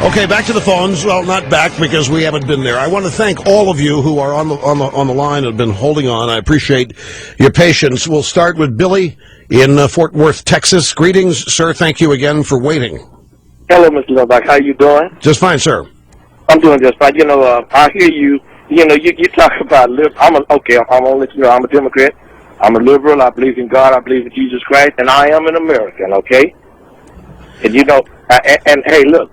Okay, back to the phones. Well, not back because we haven't been there. I want to thank all of you who are on the line and have been holding on. I appreciate your patience. We'll start with Billy in Fort Worth, Texas. Greetings, sir. Thank you again for waiting. Hello, Mr. Limbaugh. How you doing? Just fine, sir. I'm doing just fine. I hear you. You talk about I'm gonna let you know I'm a Democrat. I'm a liberal. I believe in God. I believe in Jesus Christ, and I am an American. Okay. And and hey, look,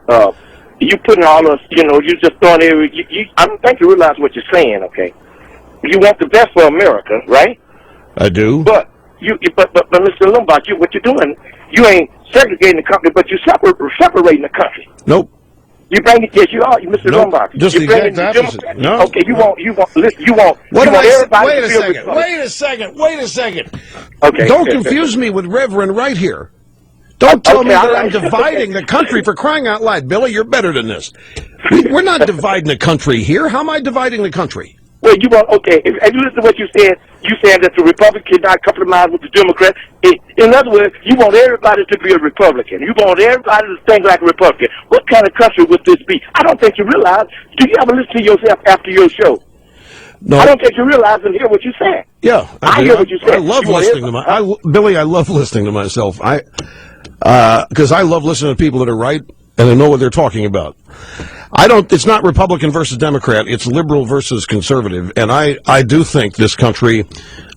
you putting all us, you just throwing every. I don't think you realize what you're saying. Okay. You want the best for America, right? I do. But Mr. Limbaugh, what you're doing, you ain't segregating the country, but you're separating the country. Nope. You bring it, yes, you are, Mr. Nope. Lombard. Just the exact opposite. No. Okay, you want everybody. Wait a second. Okay. Don't confuse me with Reverend Wright here. Don't tell me that I'm dividing the country, for crying out loud. Billy, you're better than this. We're not dividing the country here. How am I dividing the country? Well, if you listen to what you said that the Republican cannot compromise with the Democrat. In other words, you want everybody to be a Republican. You want everybody to think like a Republican. What kind of country would this be? I don't think you realize. Do you ever listen to yourself after your show? No. I don't think you realize and hear what you're saying. Yeah, I hear what you're saying. I love listening to Billy. I love listening to myself. Because I love listening to people that are right and they know what they're talking about. It's not Republican versus Democrat, it's liberal versus conservative, and I do think this country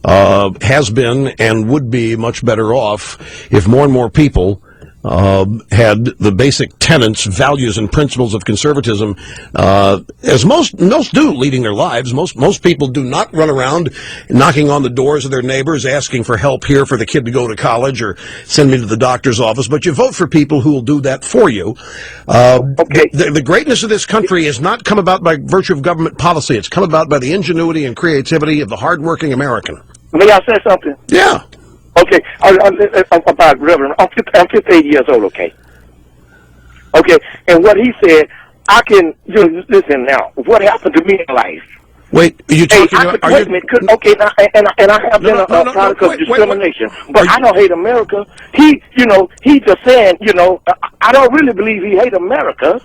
has been and would be much better off if more and more people had the basic tenets, values, and principles of conservatism, as most do leading their lives. Most people do not run around knocking on the doors of their neighbors asking for help here for the kid to go to college or send me to the doctor's office, but you vote for people who will do that for you. The greatness of this country has not come about by virtue of government policy. It's come about by the ingenuity and creativity of the hardworking American. May I say something? Yeah. Okay, about Reverend, I'm 58 years old, okay? Okay, and what he said, listen now, what happened to me in life? Wait, are you talking about... Wait a minute, I have been a product of discrimination, but I don't hate America. He just saying, I don't really believe he hate America.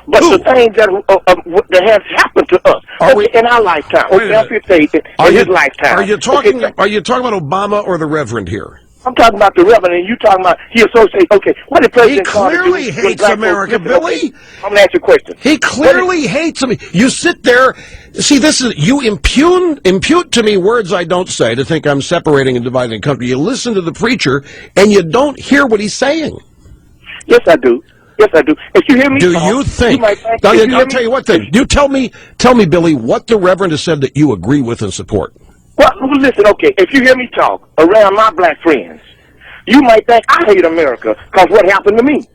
But the things that has happened to us in our lifetime, in his lifetime. Are you talking about Obama or the Reverend here? I'm talking about the Reverend, and you talking about he associates. Okay, what did President Carter do? He clearly hates America, Billy. I'm gonna ask you a question. He clearly hates me. You sit there. See, you impute to me words I don't say to think I'm separating and dividing the country. You listen to the preacher, and you don't hear what he's saying. Yes, I do. Yes, I do. If you hear me, you think? I'll tell you what. Then you tell me, Billy, what the Reverend has said that you agree with and support. Well, listen. Okay, if you hear me talk around my black friends, you might think I hate America because what happened to me.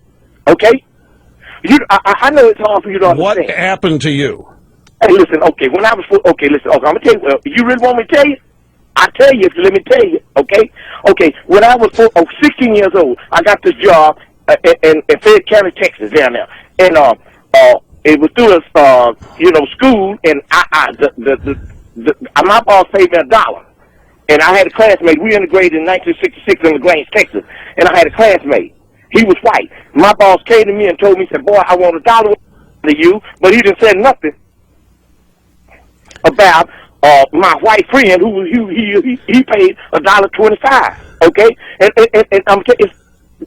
Okay, I know it's hard for you to understand. What happened to you? Hey, listen. Okay, when I was listen. Okay, I'm gonna tell you. You really want me to tell you? I tell you if you let me tell you. Okay. Okay. When I was 16 years old, I got this job in Fayette County, Texas, down there, and it was through a school, and my boss paid me $1, and I had a classmate. We integrated in 1966 in LaGrange, Texas, and I had a classmate. He was white. My boss came to me and told me, said, "Boy, I want $1 to you," but he didn't say nothing about my white friend who he paid $1.25. Okay, and I'm telling.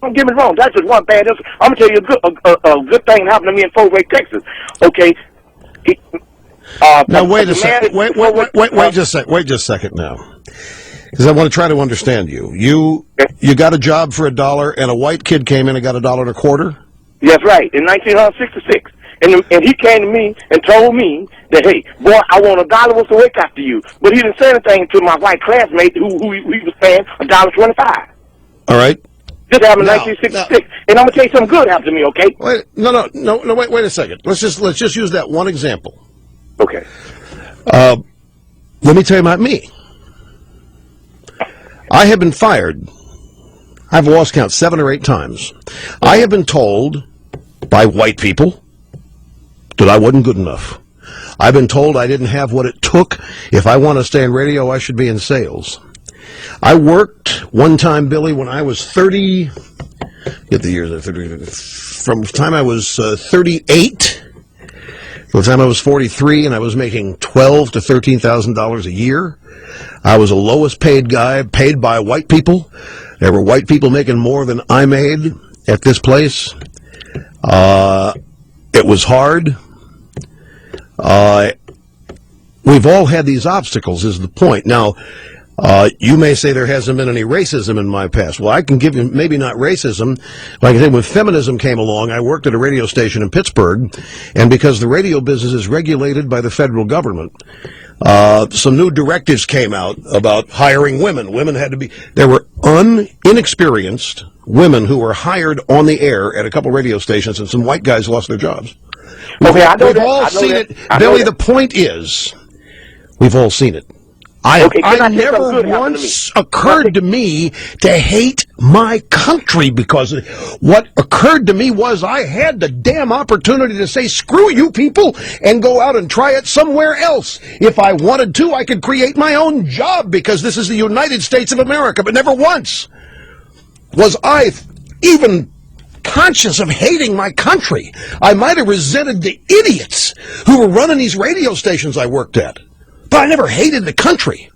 Don't get me wrong. That's just one bad answer. I'm gonna tell you a good thing happened to me in Fort Worth, Texas. Okay. Now wait a second. Wait just a second now, because I want to try to understand you. You got a job for $1, and a white kid came in and got $1.25. That's right, in 1966. And he came to me and told me that, hey, boy, I want $1 worth of work after you. But he didn't say anything to my white classmate who he was paying $1.25. All right. This happened in 1966, and I'm gonna tell you something good happened to me. Okay? Wait, wait a second. Let's just use that one example. Okay. Let me tell you about me. I have been fired. I've lost count 7 or 8 times. I have been told by white people that I wasn't good enough. I've been told I didn't have what it took. If I want to stay in radio, I should be in sales. I worked one time, Billy, when I was 30, get the years, from the time I was 38 to the time I was 43, and I was making $12,000 to $13,000 a year. I was the lowest paid guy, paid by white people. There were white people making more than I made at this place. It was hard. We've all had these obstacles, is the point. Now, you may say there hasn't been any racism in my past. Well, I can give you maybe not racism. Like I said, when feminism came along, I worked at a radio station in Pittsburgh, and because the radio business is regulated by the federal government, some new directives came out about hiring women. Women had to be, there were inexperienced women who were hired on the air at a couple radio stations, and some white guys lost their jobs. Okay, I know We've that. all I know seen that. it. I know Billy, that. the point is, we've all seen it. Okay, can I I say something never good happened to once me? occurred to me to hate my country, because what occurred to me was I had the damn opportunity to say, screw you people, and go out and try it somewhere else. If I wanted to, I could create my own job, because this is the United States of America. But never once was I even conscious of hating my country. I might have resented the idiots who were running these radio stations I worked at, but I never hated the country.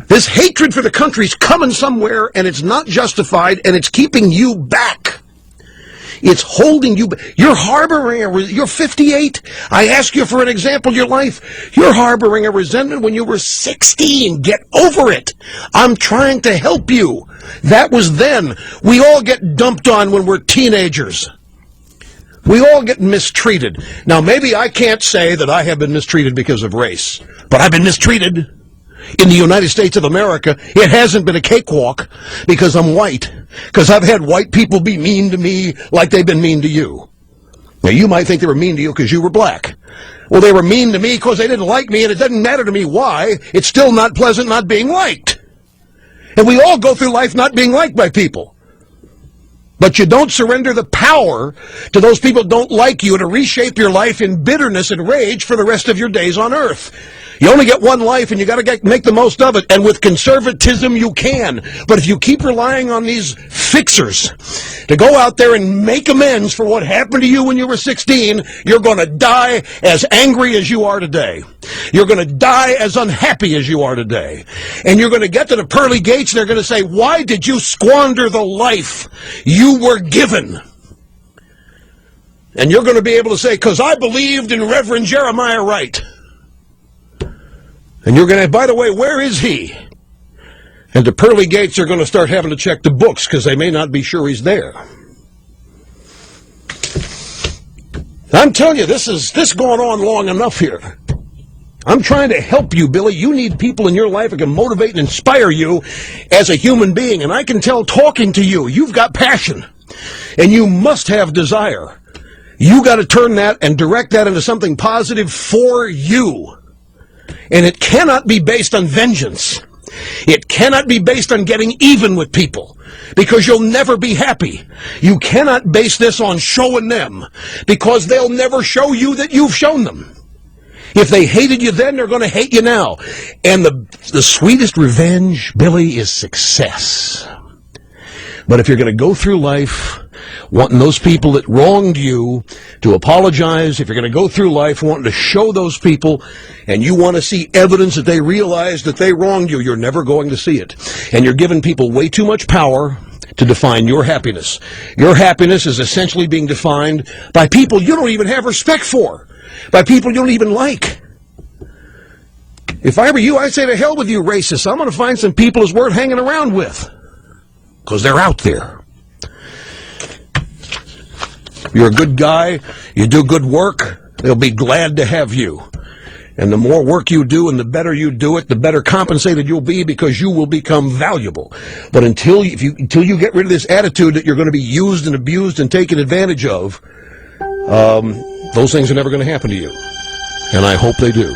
This hatred for the country's coming somewhere, and it's not justified, and it's keeping you back. It's holding you back. You're harboring you're 58. I ask you for an example of your life. You're harboring a resentment when you were 16. Get over it. I'm trying to help you. That was then. We all get dumped on when we're teenagers. We all get mistreated. Now, maybe I can't say that I have been mistreated because of race, but I've been mistreated in the United States of America. It hasn't been a cakewalk because I'm white, because I've had white people be mean to me like they've been mean to you. Now, you might think they were mean to you because you were black. Well, they were mean to me because they didn't like me, and it doesn't matter to me why. It's still not pleasant not being liked. And we all go through life not being liked by people. But you don't surrender the power to those people who don't like you to reshape your life in bitterness and rage for the rest of your days on earth. You only get one life, and you got to make the most of it. And with conservatism, you can. But if you keep relying on these fixers to go out there and make amends for what happened to you when you were 16, you're going to die as angry as you are today. You're going to die as unhappy as you are today. And you're going to get to the pearly gates, and they're going to say, why did you squander the life you were given? And you're going to be able to say, because I believed in Reverend Jeremiah Wright. And you're going to, by the way, where is he? And the pearly gates are going to start having to check the books because they may not be sure he's there. I'm telling you, this going on long enough here. I'm trying to help you, Billy. You need people in your life who can motivate and inspire you as a human being. And I can tell talking to you, you've got passion. And you must have desire. You got to turn that and direct that into something positive for you. And it cannot be based on vengeance. It cannot be based on getting even with people, because you'll never be happy. You cannot base this on showing them, because they'll never show you that you've shown them. If they hated you then, they're going to hate you now. And the sweetest revenge, Billy, is success. But if you're going to go through life wanting those people that wronged you to apologize, if you're going to go through life wanting to show those people, and you want to see evidence that they realized that they wronged you, you're never going to see it. And you're giving people way too much power to define your happiness. Your happiness is essentially being defined by people you don't even have respect for, by people you don't even like. If I were you, I'd say to hell with you, racists. I'm going to find some people it's worth hanging around with, because they're out there. You're a good guy, you do good work, they'll be glad to have you. And the more work you do and the better you do it, the better compensated you'll be, because you will become valuable. But until you get rid of this attitude that you're going to be used and abused and taken advantage of, those things are never going to happen to you. And I hope they do.